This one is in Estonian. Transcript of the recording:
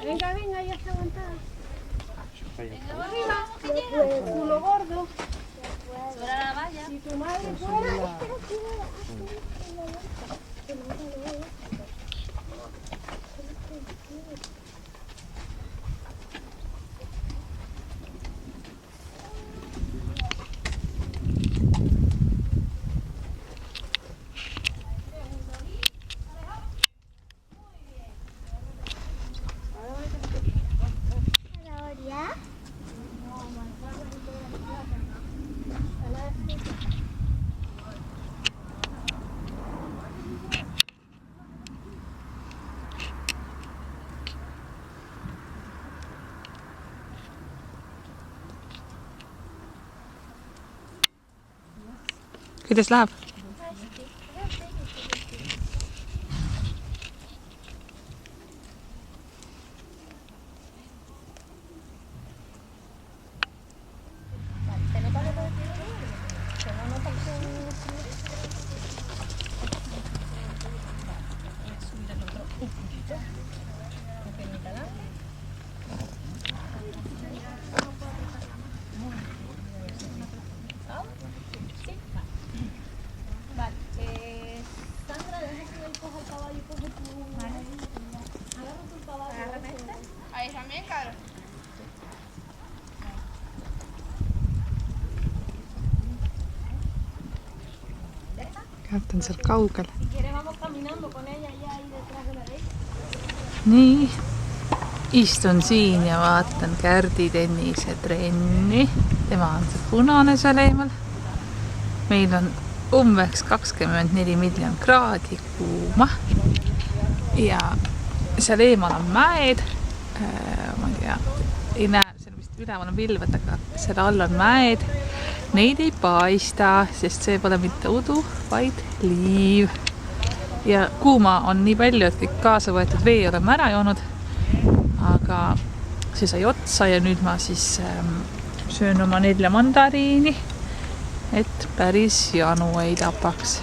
Venga, venga, ya está aguantada. Venga, arriba, culo gordo. Sobre la valla. Si tu madre fuera... Kuidas läheb? Ahí también, claro. Kärt on seal kaugel. Si quieres vamos caminando con ella ya ahí detrás de la reis. Nii, istun siin ja vaatan Kärdi tennisetrenni. Tema on see punane seal eemal. Meil on umbeks 24 miljon kraadi kuuma. Ja seal eemal on mäed. Ma ei näe, seal vist üleval on pilved, aga seal all on mäed. Neid ei paista, sest see pole mitte udu, vaid liiv. Ja kuuma on nii palju, et kõik kaasa võetud vee oleme ära joonud. Aga see sai otsa ja nüüd ma siis söön oma 4 mandariini, et päris janu ei tapaks.